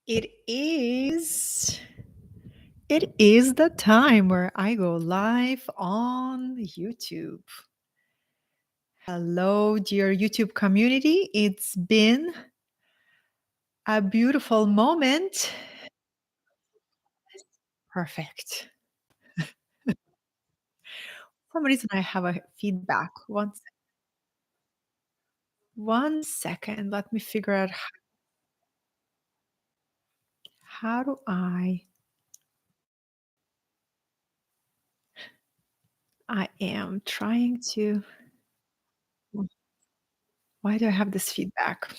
It is. It is the time where I go live on YouTube. Hello, dear YouTube community. It's been a beautiful moment. Perfect. For some reason, I have a feedback. One second. Let me figure out how do I am trying to. Why do I have this feedback?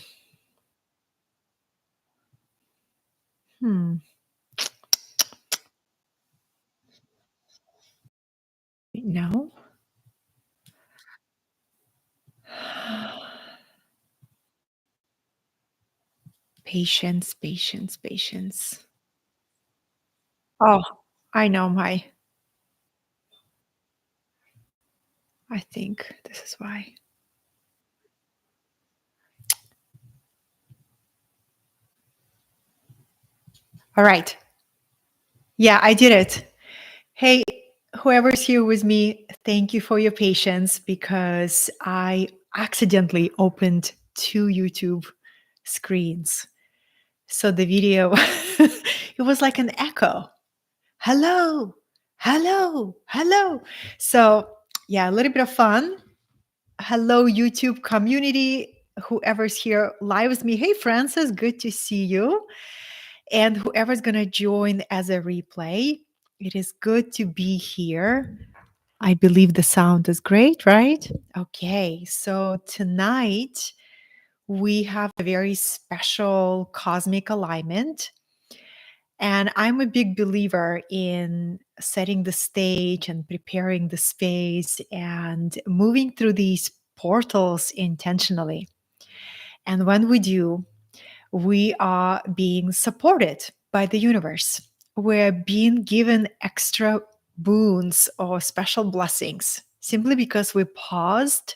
Hmm. No. Patience, patience, patience. Oh, I know I think this is why. All right. Yeah, I did it. Hey, whoever's here with me, thank you for your patience because I accidentally opened two YouTube screens. So the video, it was like an echo. Hello, hello, hello. So, yeah, a little bit of fun. Hello, YouTube community. Whoever's here live with me. Hey, Francis, good to see you. And whoever's going to join as a replay, it is good to be here. I believe the sound is great, right? Okay, so tonight we have a very special cosmic alignment. And I'm a big believer in setting the stage and preparing the space and moving through these portals intentionally. And when we do, we are being supported by the universe. We're being given extra boons or special blessings simply because we paused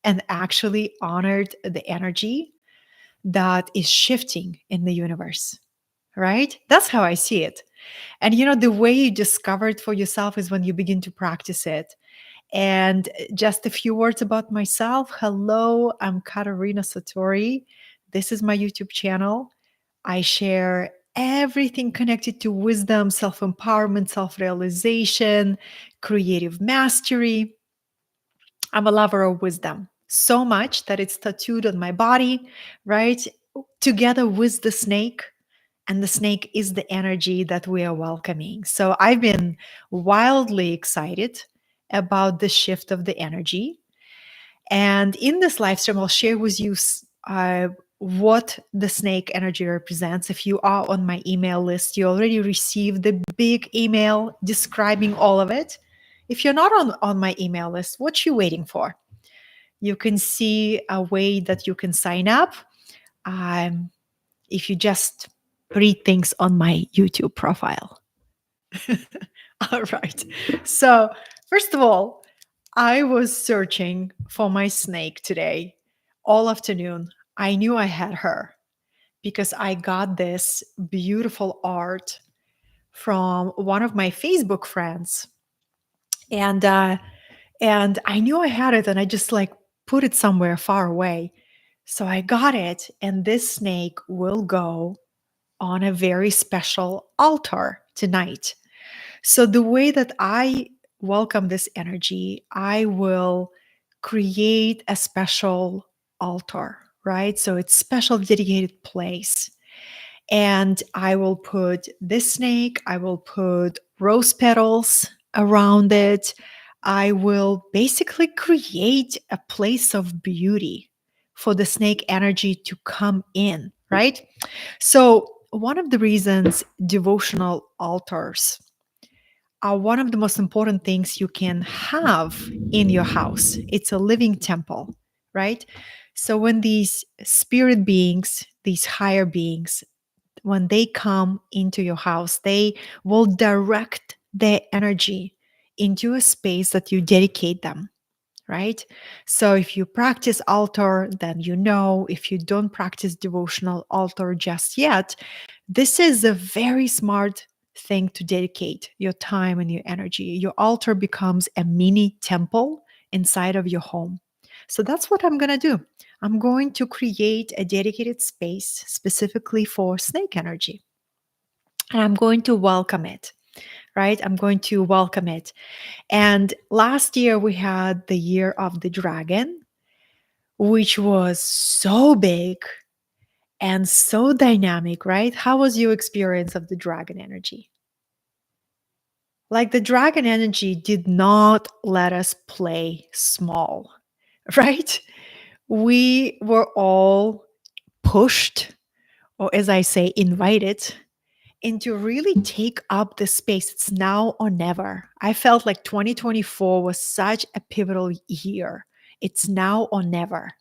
and actually honored the energy that is shifting in the universe, right? That's how I see it. And the way you discover it for yourself is when you begin to practice it. And just a few words about myself. Hello, I'm Katerina Satori. This is my YouTube channel. I share everything connected to wisdom, self empowerment, self realization, creative mastery. I'm a lover of wisdom so much that it's tattooed on my body, right? Together with the snake. And the snake is the energy that we are welcoming. So I've been wildly excited about the shift of the energy. And in this live stream, I'll share with you what the snake energy represents. If you are on my email list, you already received the big email describing all of it. If you're not on my email list, what you waiting for? You can see a way that you can sign up. Um, if you just read things on my YouTube profile. All right. So, first of all, I was searching for my snake today all afternoon. I knew I had her because I got this beautiful art from one of my Facebook friends. And I knew I had it and I just like put it somewhere far away. So I got it and this snake will go on a very special altar tonight. So, the way that I welcome this energy, I will create a special altar, right? So, it's special dedicated place. And I will put this snake, I will put rose petals around it. I will basically create a place of beauty for the snake energy to come in, right? So, one of the reasons devotional altars are one of the most important things you can have in your house. It's a living temple, right? So, when these spirit beings, these higher beings, when they come into your house, they will direct their energy into a space that you dedicate them, right? So if you practice altar, then you know. If you don't practice devotional altar just yet, this is a very smart thing to dedicate your time and your energy. Your altar becomes a mini temple inside of your home. So that's what I'm going to do. I'm going to create a dedicated space specifically for snake energy. And I'm going to welcome it, right? I'm going to welcome it. And last year we had the year of the dragon, which was so big and so dynamic, right? How was your experience of the dragon energy? Like the dragon energy did not let us play small, right? We were all pushed, or as I say, invited, and to really take up the space. It's now or never. I felt like 2024 was such a pivotal year. It's now or never.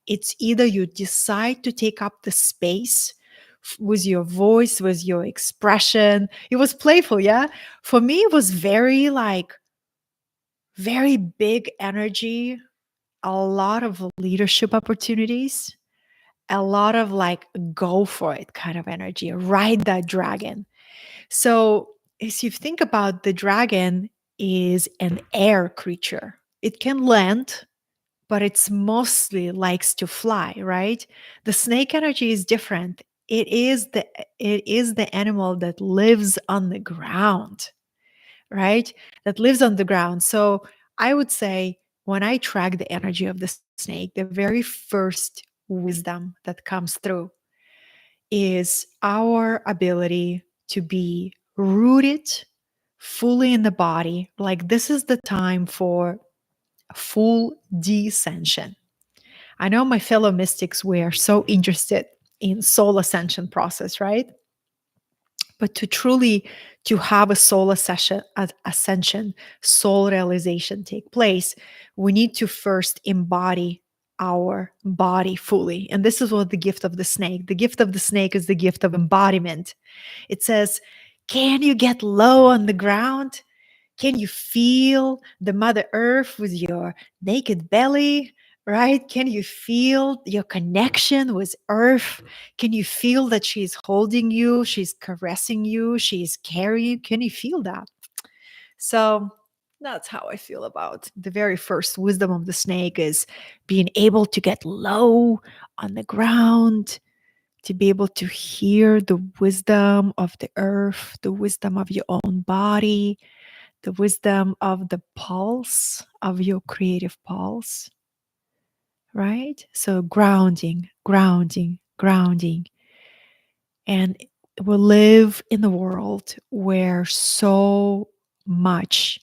It's either you decide to take up the space with your voice, with your expression. It was playful, yeah? For me, it was very like, very big energy, a lot of leadership opportunities, a lot of like, go for it kind of energy, ride that dragon. So, as you think about the dragon is an air creature. It can land, but it's mostly likes to fly, right? The snake energy is different. It is the animal that lives on the ground, right? That lives on the ground. So, I would say when I track the energy of the snake, the very first wisdom that comes through is our ability to be rooted fully in the body. Like this is the time for full descension. I know my fellow mystics were so interested in soul ascension process, right? But to truly to have a soul ascension, soul realization take place, we need to first embody our body fully. And this is what the gift of the snake. The gift of the snake is the gift of embodiment. It says, can you get low on the ground? Can you feel the Mother Earth with your naked belly? Right? Can you feel your connection with Earth? Can you feel that she's holding you? She's caressing you? She's carrying you? Can you feel that? So that's how I feel about the very first wisdom of the snake is being able to get low on the ground, to be able to hear the wisdom of the earth, the wisdom of your own body, the wisdom of the pulse, of your creative pulse, right? So grounding, grounding, grounding. And we live in a world where so much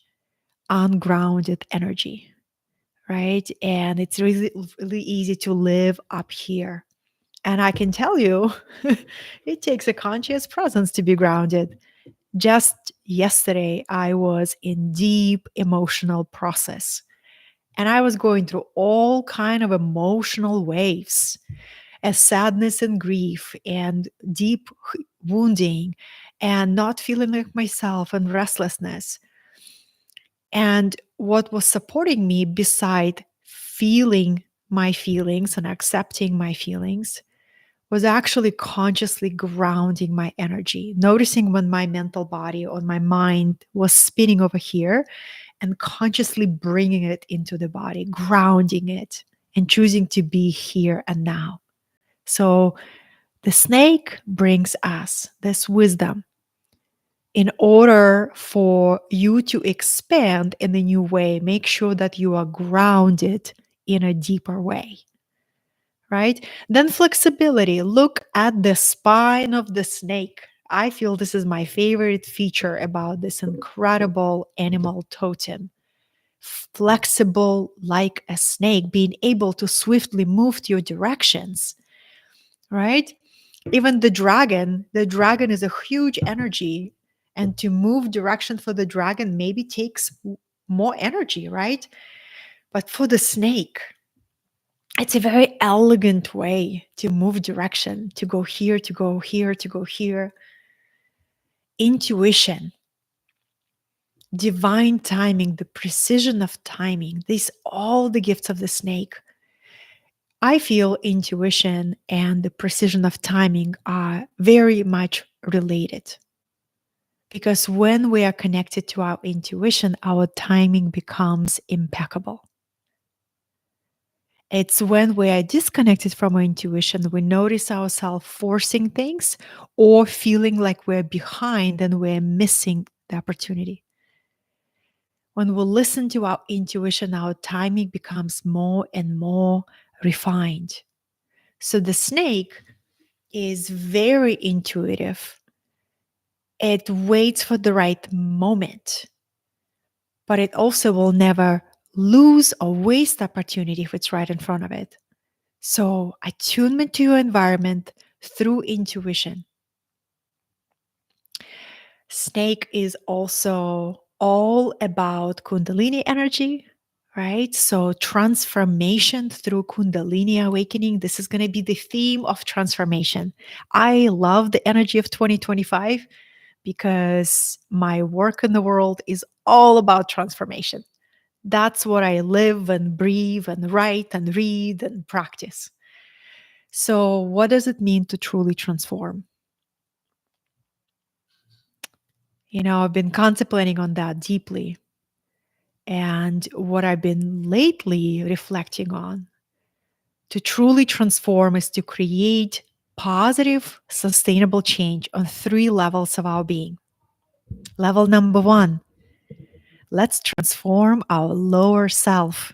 ungrounded energy, right? And it's really, really easy to live up here. And I can tell you, it takes a conscious presence to be grounded. Just yesterday, I was in deep emotional process and I was going through all kind of emotional waves, as sadness and grief and deep wounding and not feeling like myself and restlessness. And what was supporting me beside feeling my feelings and accepting my feelings was actually consciously grounding my energy, noticing when my mental body or my mind was spinning over here and consciously bringing it into the body, grounding it and choosing to be here and now. So the snake brings us this wisdom in order for you to expand in a new way. Make sure that you are grounded in a deeper way, right? Then flexibility. Look at the spine of the snake. I feel this is my favorite feature about this incredible animal totem. Flexible like a snake, being able to swiftly move to your directions, right? Even the dragon is a huge energy. And to move direction for the dragon maybe takes more energy, right? But for the snake, it's a very elegant way to move direction, to go here, to go here, to go here. Intuition. divine timing, the precision of timing, these all the gifts of the snake. I feel intuition and the precision of timing are very much related, because when we are connected to our intuition, our timing becomes impeccable. It's when we are disconnected from our intuition, we notice ourselves forcing things or feeling like we're behind and we're missing the opportunity. When we listen to our intuition, our timing becomes more and more refined. So the snake is very intuitive. It waits for the right moment, but it also will never lose or waste opportunity if it's right in front of it. So, attunement to your environment through intuition. Snake is also all about Kundalini energy, right? So, transformation through Kundalini awakening. This is going to be the theme of transformation. I love the energy of 2025 because my work in the world is all about transformation. That's what I live and breathe and write and read and practice. So, what does it mean to truly transform? I've been contemplating on that deeply. And what I've been lately reflecting on to truly transform is to create positive, sustainable change on 3 levels of our being. Level number 1, let's transform our lower self.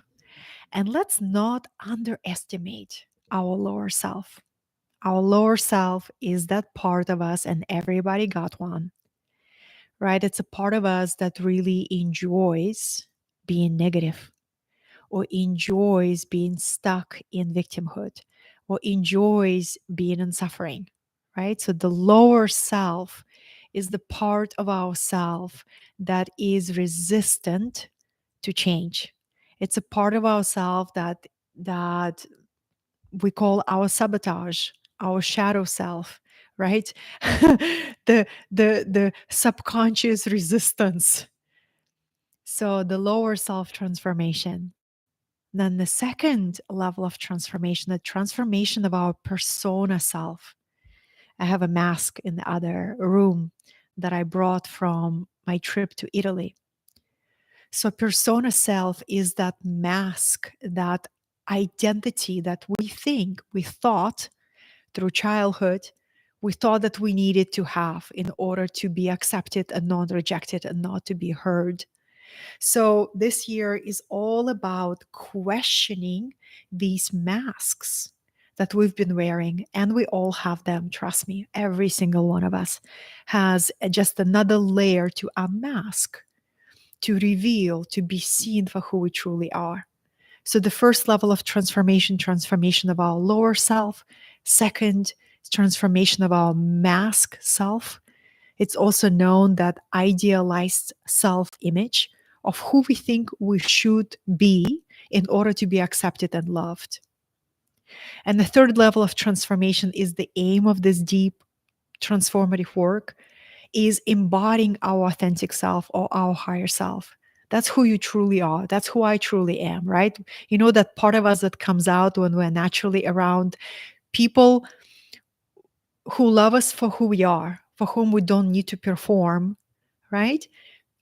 And let's not underestimate our lower self. Our lower self is that part of us, and everybody got one, right? It's a part of us that really enjoys being negative, or enjoys being stuck in victimhood, or enjoys being in suffering, right? So the lower self is the part of ourself that is resistant to change. It's a part of ourself that we call our sabotage, our shadow self, right? The subconscious resistance. So the lower self transformation. Then the second level of transformation, the transformation of our persona self. I have a mask in the other room that I brought from my trip to Italy. So persona self is that mask, that identity that we thought through childhood, we thought that we needed to have in order to be accepted and not rejected and not to be heard. So this year is all about questioning these masks that we've been wearing, and we all have them. Trust me, every single one of us has just another layer to unmask, to reveal, to be seen for who we truly are. So the first level of transformation of our lower self. Second, transformation of our mask self. It's also known that idealized self-image of who we think we should be in order to be accepted and loved. And the third level of transformation is the aim of this deep transformative work is embodying our authentic self or our higher self. That's who you truly are. That's who I truly am, right? That part of us that comes out when we're naturally around people who love us for who we are, for whom we don't need to perform, right?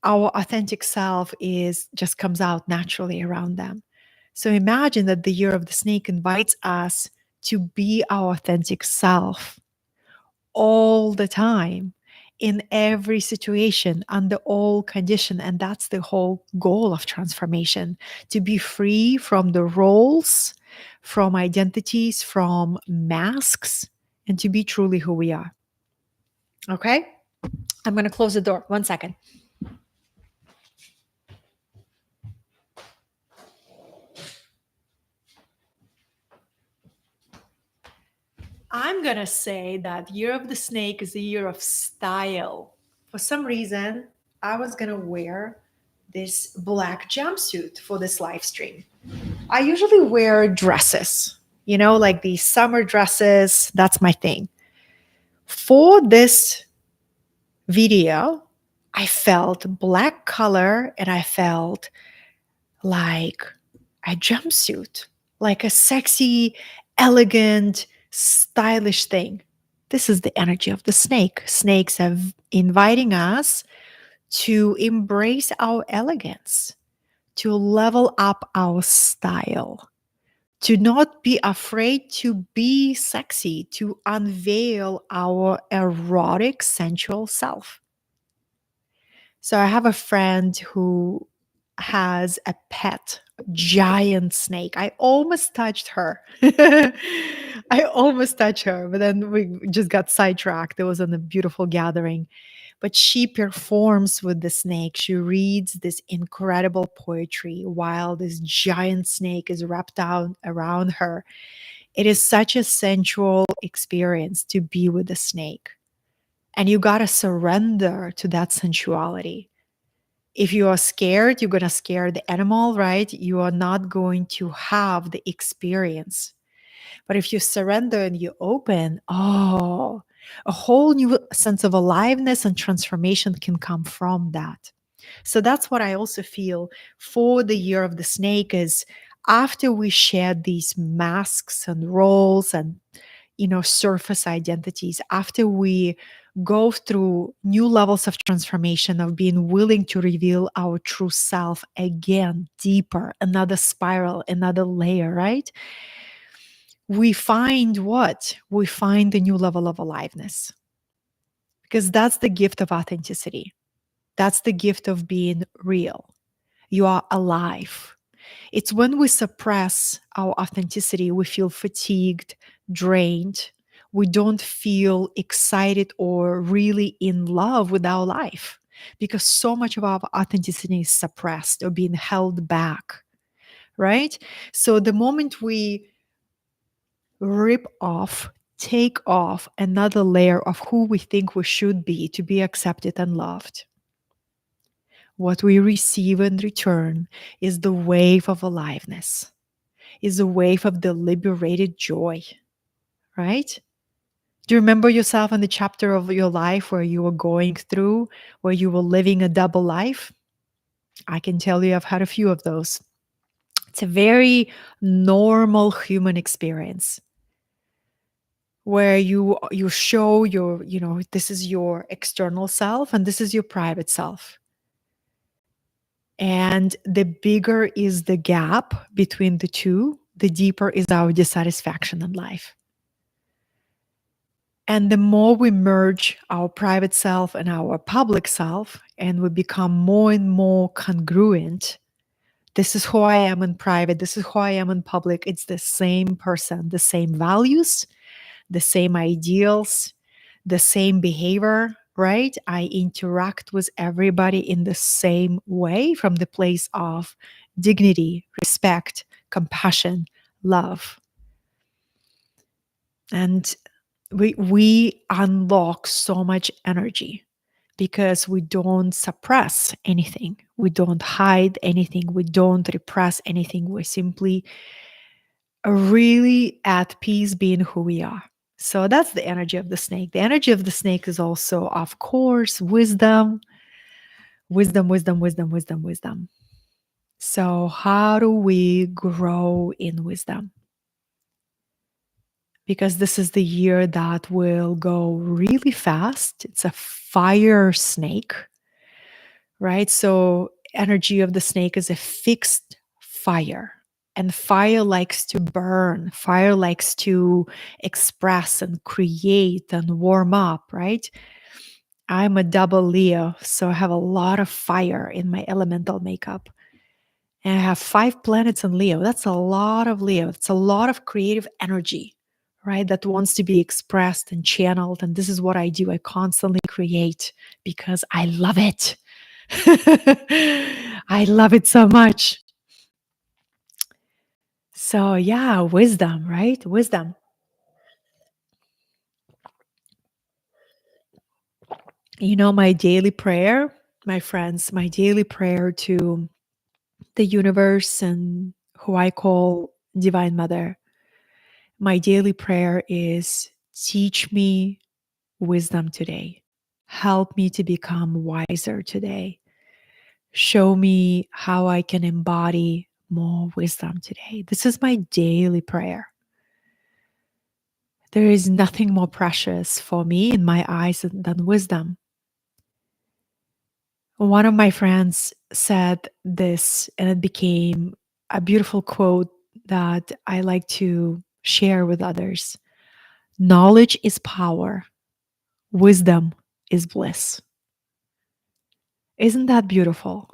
Our authentic self is just comes out naturally around them. So imagine that the year of the snake invites us to be our authentic self all the time, in every situation, under all condition. And that's the whole goal of transformation, to be free from the roles, from identities, from masks, and to be truly who we are. Okay? I'm going to close the door. 1 second. I'm going to say that Year of the Snake is a year of style. For some reason, I was going to wear this black jumpsuit for this live stream. I usually wear dresses, like these summer dresses. That's my thing. For this video, I felt black color and I felt like a jumpsuit, like a sexy, elegant, stylish thing. This is the energy of the snake. Snakes are inviting us to embrace our elegance, to level up our style, to not be afraid to be sexy, to unveil our erotic, sensual self. So I have a friend who has a pet giant snake. I almost touched her. I almost touched her, but then we just got sidetracked. It was in a beautiful gathering. But she performs with the snake. She reads this incredible poetry while this giant snake is wrapped out around her. It is such a sensual experience to be with the snake. And you got to surrender to that sensuality. If you are scared, you're going to scare the animal, right? You are not going to have the experience. But if you surrender and you open, oh, a whole new sense of aliveness and transformation can come from that. So that's what I also feel for the year of the snake is after we shed these masks and roles and surface identities, after we go through new levels of transformation of being willing to reveal our true self again deeper, another spiral, another layer, right? We find what? We find a new level of aliveness, because that's the gift of authenticity. That's the gift of being real. You are alive. It's when we suppress our authenticity, we feel fatigued, drained. We don't feel excited or really in love with our life because so much of our authenticity is suppressed or being held back, right? So the moment we rip off, take off another layer of who we think we should be to be accepted and loved, what we receive in return is the wave of aliveness, is a wave of the liberated joy, right? Do you remember yourself in the chapter of your life where you were going through, where you were living a double life? I can tell you I've had a few of those. It's a very normal human experience where you show your, this is your external self and this is your private self. And the bigger is the gap between the two, the deeper is our dissatisfaction in life. And the more we merge our private self and our public self, and we become more and more congruent, this is who I am in private, this is who I am in public. It's the same person, the same values, the same ideals, the same behavior, right? I interact with everybody in the same way from the place of dignity, respect, compassion, love. And we unlock so much energy because we don't suppress anything. We don't hide anything. We don't repress anything. We're simply really at peace being who we are. So that's the energy of the snake. The energy of the snake is also, of course, wisdom, wisdom, wisdom, wisdom, wisdom, wisdom. So, how do we grow in wisdom? Because this is the year that will go really fast. It's a fire snake, right? So, energy of the snake is a fixed fire. And fire likes to burn, fire likes to express and create and warm up, right? I'm a double Leo, so I have a lot of fire in my elemental makeup. And I have 5 planets in Leo. That's a lot of Leo. It's a lot of creative energy, right? That wants to be expressed and channeled. And this is what I do. I constantly create because I love it. I love it so much. So, yeah, wisdom, right? Wisdom. My daily prayer, my friends, my daily prayer to the universe and who I call Divine Mother, my daily prayer is teach me wisdom today. Help me to become wiser today. Show me how I can embody more wisdom today. This is my daily prayer. There is nothing more precious for me in my eyes than wisdom. One of my friends said this, and it became a beautiful quote that I like to share with others. Knowledge is power, wisdom is bliss. Isn't that beautiful?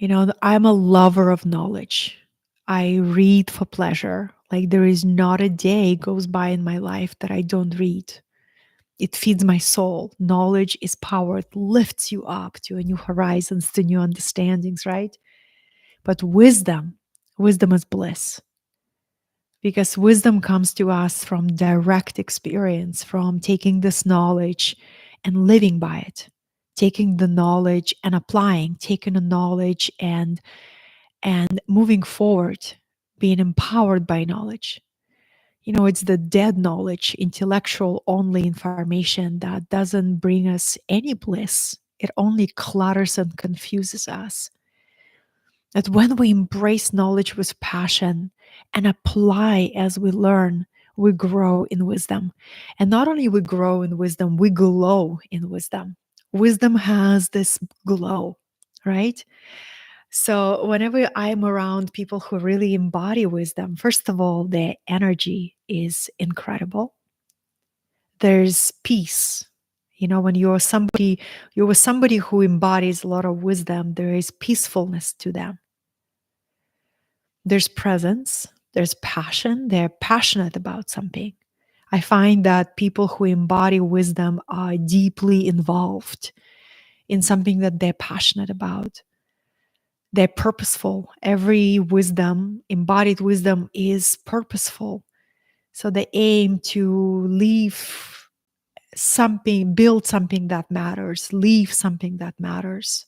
I'm a lover of knowledge. I read for pleasure. Like there is not a day goes by in my life that I don't read. It feeds my soul. Knowledge is power. It lifts you up to a new horizons, to new understandings, right? But wisdom is bliss because wisdom comes to us from direct experience, from taking this knowledge and living by it, taking the knowledge and applying, taking the knowledge and moving forward, being empowered by knowledge. It's the dead knowledge, intellectual only information that doesn't bring us any bliss. It only clutters and confuses us. That when we embrace knowledge with passion and apply as we learn, we grow in wisdom. And not only we grow in wisdom, we glow in wisdom. Wisdom has this glow, right? So whenever I'm around people who really embody wisdom, first of all, their energy is incredible. There's peace. When you're with somebody who embodies a lot of wisdom, there is peacefulness to them. There's presence, there's passion, they're passionate about something. I find that people who embody wisdom are deeply involved in something that they're passionate about. They're purposeful. Every wisdom, embodied wisdom, is purposeful. So they aim to leave something, build something that matters, leave something that matters,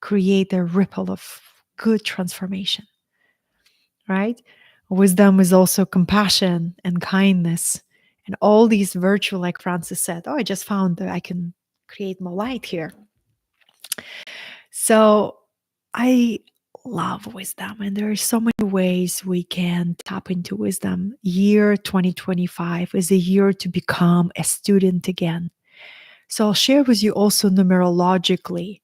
create a ripple of good transformation, right? Wisdom is also compassion and kindness and all these virtues, like Francis said. Oh, I just found that I can create more light here. So I love wisdom, and there are so many ways we can tap into wisdom. Year 2025 is a year to become a student again. So I'll share with you also numerologically.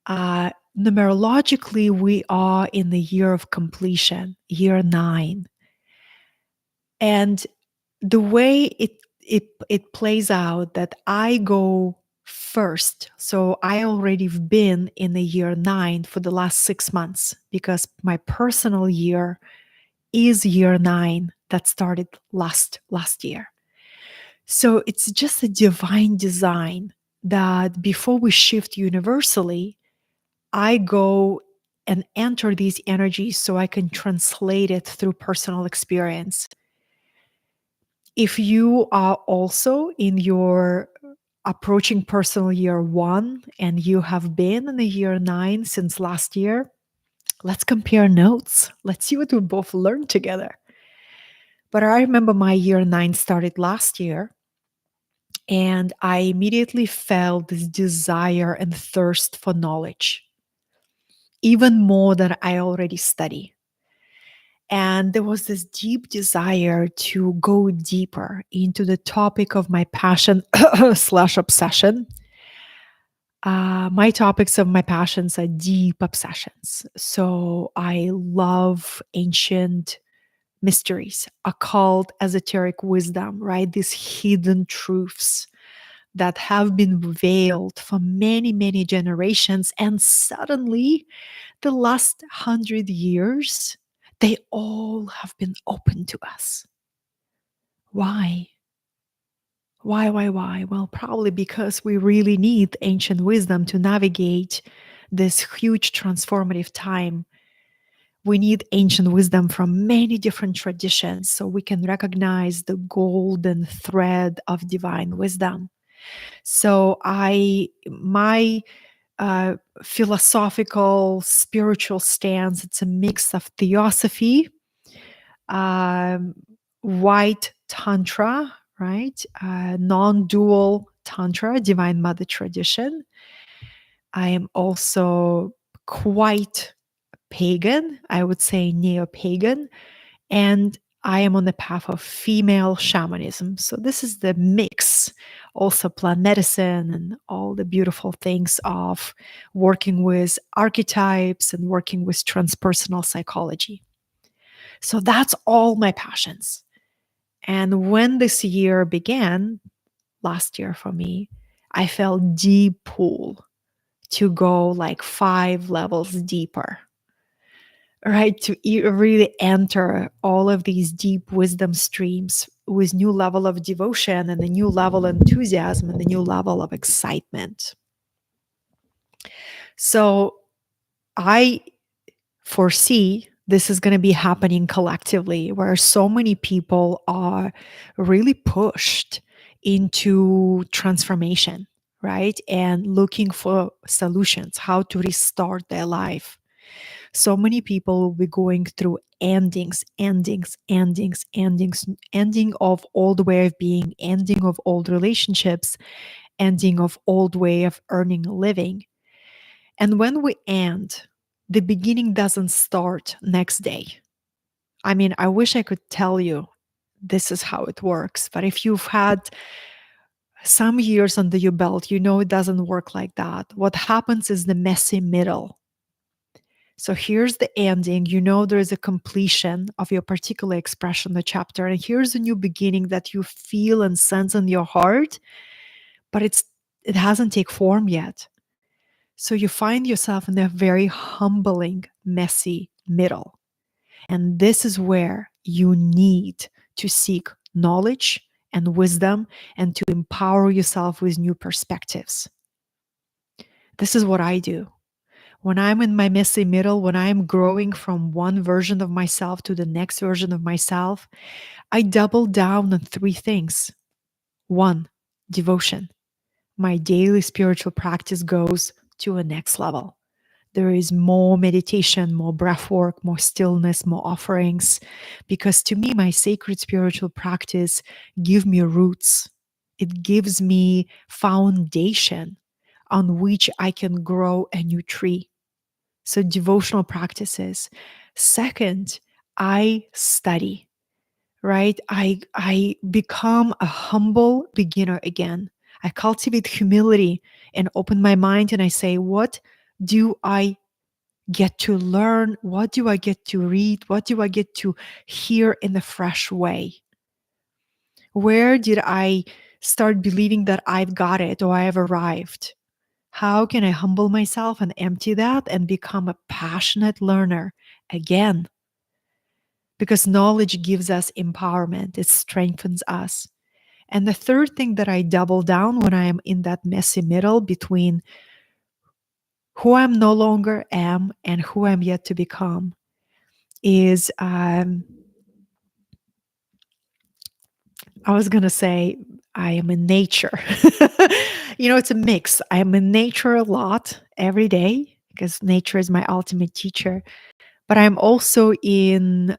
Numerologically, we are in the year of completion, year 9. And the way it plays out that I go first. So I already have been in the year 9 for the last 6 months because my personal year is year 9 that started last year. So it's just a divine design that before we shift universally, I go and enter these energies so I can translate it through personal experience. If you are also in your approaching personal year 1 and you have been in the year 9 since last year, let's compare notes. Let's see what we both learned together. But I remember my year 9 started last year, and I immediately felt this desire and thirst for knowledge, even more than I already study. And there was this deep desire to go deeper into the topic of my passion slash obsession. My topics of my passions are deep obsessions. So I love ancient mysteries, occult, esoteric wisdom, right? These hidden truths that have been veiled for many, many generations. And suddenly, the last 100 years, they all have been open to us. Why? Why? Well, probably because we really need ancient wisdom to navigate this huge transformative time. We need ancient wisdom from many different traditions so we can recognize the golden thread of divine wisdom. So my philosophical, spiritual stance, it's a mix of theosophy, um, white tantra, right? Non dual Tantra, Divine Mother tradition. I am also quite pagan, I would say neo pagan, and I am on the path of female shamanism. So this is the mix, also plant medicine and all the beautiful things of working with archetypes and working with transpersonal psychology. So that's all my passions. And when this year began, last year for me, I felt deep pull to go like 5 levels deeper, right? To really enter all of these deep wisdom streams with new level of devotion and a new level of enthusiasm and a new level of excitement. So I foresee this is going to be happening collectively, where so many people are really pushed into transformation, right? And looking for solutions, how to restart their life. So many people will be going through ending of old way of being, ending of old relationships, ending of old way of earning a living. And when we end, the beginning doesn't start next day. I mean, I wish I could tell you this is how it works, but if you've had some years under your belt, you know it doesn't work like that. What happens is the messy middle. So here's the ending. You know there is a completion of your particular expression, the chapter, and here's a new beginning that you feel and sense in your heart, but it hasn't taken form yet. So you find yourself in a very humbling, messy middle. And this is where you need to seek knowledge and wisdom and to empower yourself with new perspectives. This is what I do. When I'm in my messy middle, when I'm growing from one version of myself to the next version of myself, I double down on 3 things. One, devotion. My daily spiritual practice goes to a next level. There is more meditation, more breath work, more stillness, more offerings. Because to me, my sacred spiritual practice gives me roots. It gives me foundation on which I can grow a new tree. So devotional practices. Second, I study, right? I become a humble beginner again. I cultivate humility and open my mind and I say, what do I get to learn? What do I get to read? What do I get to hear in a fresh way? Where did I start believing that I've got it or I have arrived? How can I humble myself and empty that and become a passionate learner again? Because knowledge gives us empowerment, it strengthens us. And the third thing that I double down when I am in that messy middle between who I'm no longer am and who I'm yet to become is I was going to say I am in nature. It's a mix. I am in nature a lot every day because nature is my ultimate teacher, but I'm also in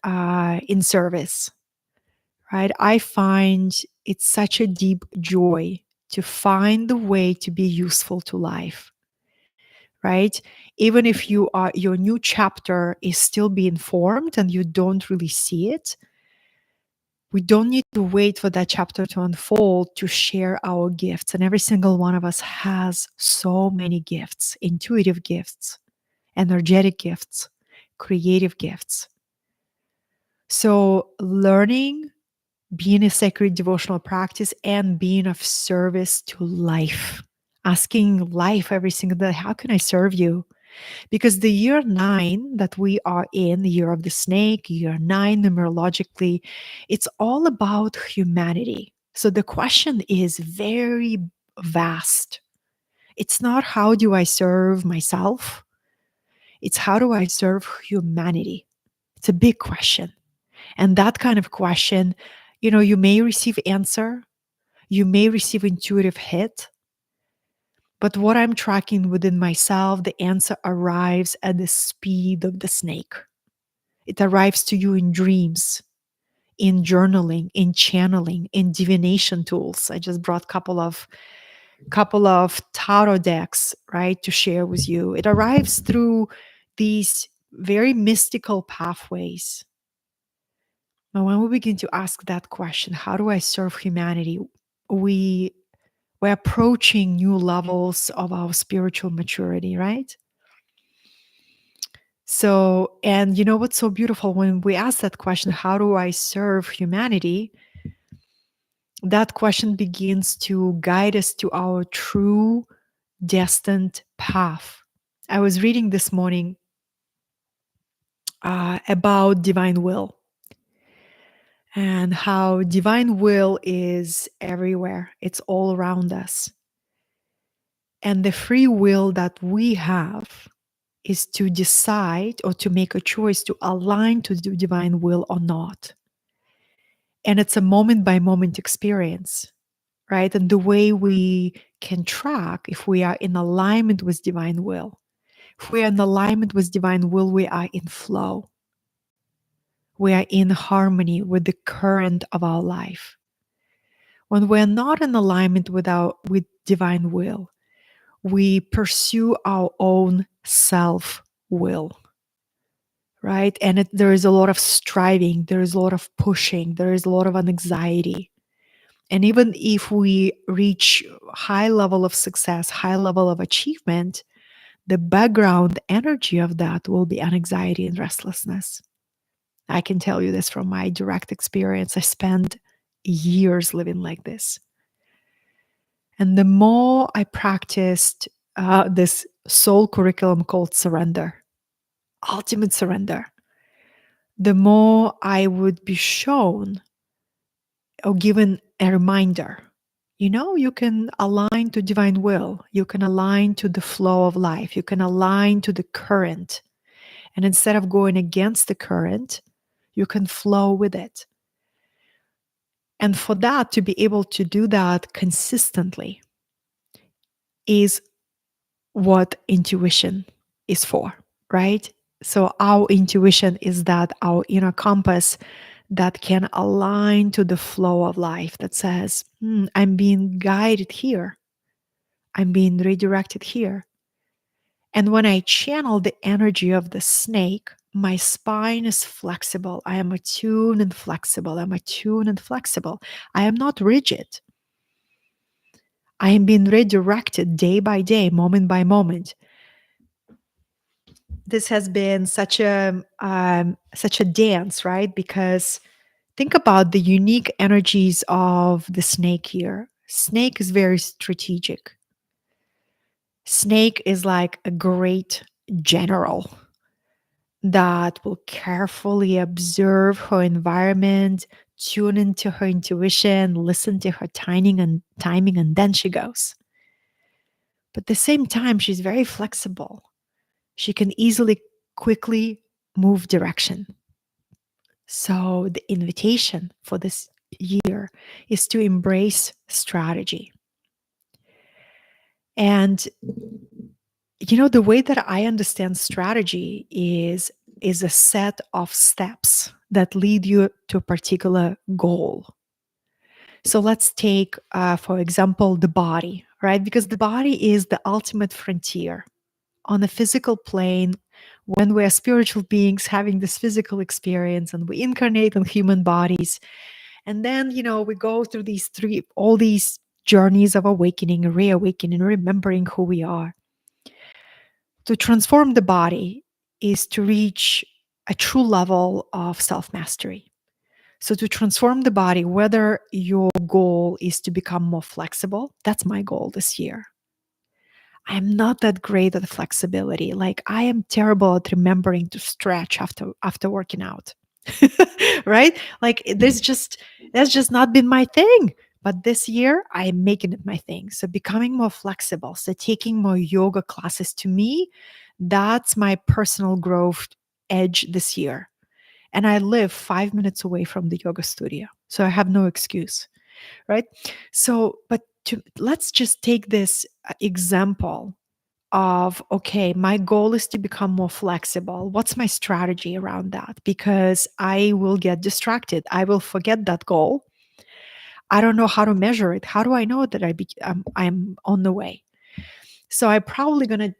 service, right? I find it's such a deep joy to find the way to be useful to life, right? Even if your new chapter is still being formed and you don't really see it, we don't need to wait for that chapter to unfold to share our gifts. And every single one of us has so many gifts, intuitive gifts, energetic gifts, creative gifts. So learning, being a sacred devotional practice, and being of service to life, asking life every single day, how can I serve you? Because the year 9 that we are in, the year of the snake, year 9 numerologically, it's all about humanity. So the question is very vast. It's not how do I serve myself? It's how do I serve humanity? It's a big question. And that kind of question, you may receive answer, you may receive intuitive hit, but what I'm tracking within myself, the answer arrives at the speed of the snake. It arrives to you in dreams, in journaling, in channeling, in divination tools. I just brought couple of tarot decks, right, to share with you. It arrives through these very mystical pathways. And when we begin to ask that question, how do I serve humanity? We we're approaching new levels of our spiritual maturity, right? So, and you know what's so beautiful when we ask that question, how do I serve humanity? That question begins to guide us to our true destined path. I was reading this morning about divine will and how divine will is everywhere, it's all around us. And the free will that we have is to decide or to make a choice to align to the divine will or not. And it's a moment by moment experience, right? And the way we can track if we are in alignment with divine will. If we are in alignment with divine will, we are in flow. We are in harmony with the current of our life. When we're not in alignment with divine will, we pursue our own self will, right? And there is a lot of striving, there is a lot of pushing, there is a lot of anxiety. And even if we reach high level of success, high level of achievement, the background energy of that will be anxiety and restlessness. I can tell you this from my direct experience. I spent years living like this. And the more I practiced this soul curriculum called surrender, ultimate surrender, the more I would be shown or given a reminder. You know, you can align to divine will. You can align to the flow of life. You can align to the current. And instead of going against the current, you can flow with it. And for that, to be able to do that consistently is what intuition is for, right? So our intuition is that our inner compass that can align to the flow of life that says, I'm being guided here. I'm being redirected here. And when I channel the energy of the snake, my spine is flexible. I am attuned and flexible. I'm attuned and flexible. I am not rigid. I am being redirected day by day, moment by moment. This has been such a dance, right? Because think about the unique energies of the snake here. Snake is very strategic. Snake is like a great general that will carefully observe her environment, tune into her intuition, listen to her timing, and then she goes. But at the same time, she's very flexible. She can easily, quickly move direction. So the invitation for this year is to embrace strategy. And you know, the way that I understand strategy is a set of steps that lead you to a particular goal. So let's take, for example, the body, right? Because the body is the ultimate frontier. On the physical plane, when we are spiritual beings having this physical experience and we incarnate in human bodies, and then, you know, we go through all these journeys of awakening, reawakening, remembering who we are. To transform the body is to reach a true level of self mastery. So, to transform the body, whether your goal is to become more flexible, that's my goal this year. I am not that great at flexibility. Like, I am terrible at remembering to stretch after working out. Right? Like, that's just not been my thing. But this year, I am making it my thing. So becoming more flexible, so taking more yoga classes, to me, that's my personal growth edge this year. And I live 5 minutes away from the yoga studio. So I have no excuse, right? So, but let's just take this example of, okay, my goal is to become more flexible. What's my strategy around that? Because I will get distracted. I will forget that goal. I don't know how to measure it. How do I know that I'm on the way? So I probably gonna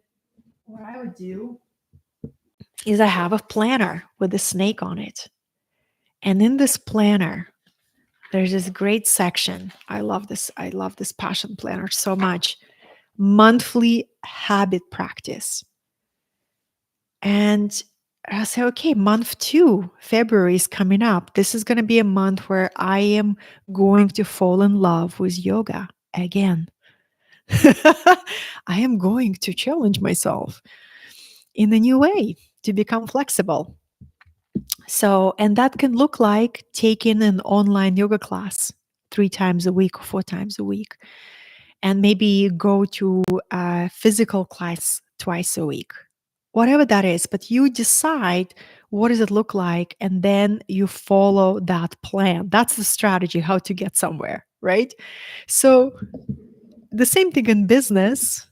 what I would do is I have a planner with a snake on it. And in this planner, there's this great section. I love this. I love this passion planner so much. Monthly habit practice. And I say, okay, month 2, February is coming up. This is going to be a month where I am going to fall in love with yoga again. I am going to challenge myself in a new way to become flexible. So, and that can look like taking an online yoga class 3 times a week or 4 times a week, and maybe go to a physical class twice a week, whatever that is. But you decide what does it look like, and then you follow that plan. That's the strategy, how to get somewhere, right? So the same thing in business,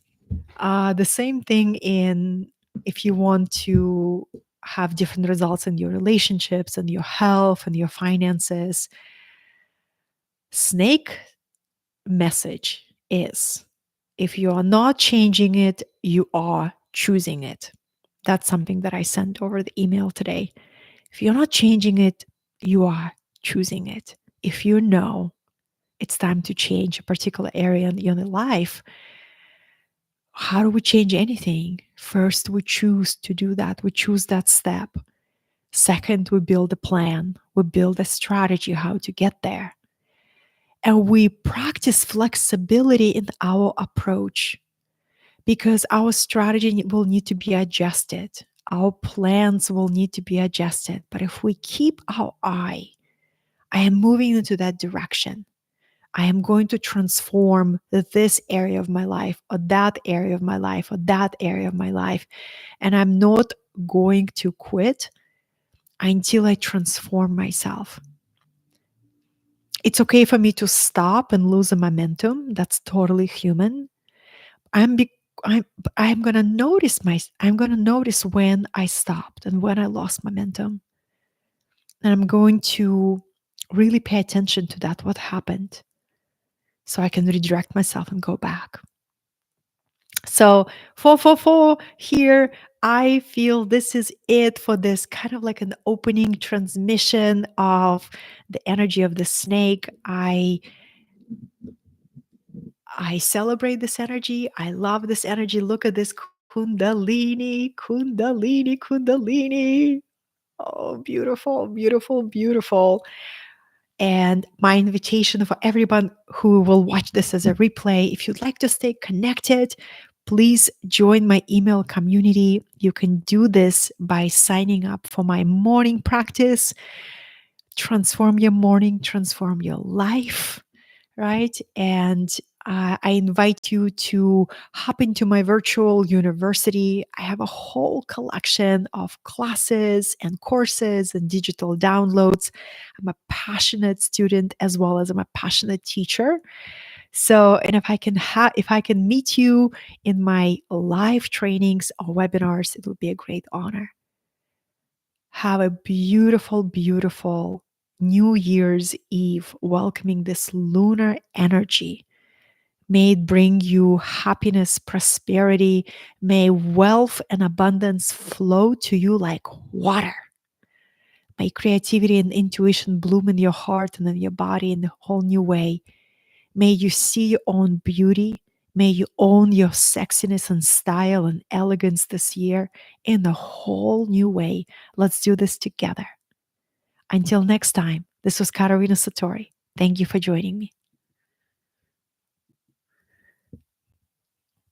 the same thing in if you want to have different results in your relationships and your health and your finances. Snake message is, if you are not changing it, you are choosing it. That's something that I sent over the email today. If you're not changing it, you are choosing it. If you know it's time to change a particular area in your life, how do we change anything? First, we choose to do that. We choose that step. Second, we build a plan. We build a strategy how to get there. And we practice flexibility in our approach, because our strategy will need to be adjusted. Our plans will need to be adjusted. But if we keep our eye, I am moving into that direction. I am going to transform this area of my life, or that area of my life, or that area of my life. And I'm not going to quit until I transform myself. It's okay for me to stop and lose the momentum. That's totally human. I'm be- I'm I'm gonna notice I'm gonna notice when I stopped and when I lost momentum. And I'm going to really pay attention to that, what happened, so I can redirect myself and go back. So 444 here. I feel this is it for this kind of like an opening transmission of the energy of the snake. I celebrate this energy. I love this energy. Look at this kundalini, kundalini, kundalini. Oh, beautiful, beautiful, beautiful. And my invitation for everyone who will watch this as a replay, if you'd like to stay connected, please join my email community. You can do this by signing up for my morning practice. Transform your morning, transform your life, right? And I invite you to hop into my virtual university. I have a whole collection of classes and courses and digital downloads. I'm a passionate student as well as I'm a passionate teacher. So, and if I can meet you in my live trainings or webinars, it would be a great honor. Have a beautiful, beautiful New Year's Eve, welcoming this lunar energy. May it bring you happiness, prosperity. May wealth and abundance flow to you like water. May creativity and intuition bloom in your heart and in your body in a whole new way. May you see your own beauty. May you own your sexiness and style and elegance this year in a whole new way. Let's do this together. Until next time, this was Katerina Satori. Thank you for joining me.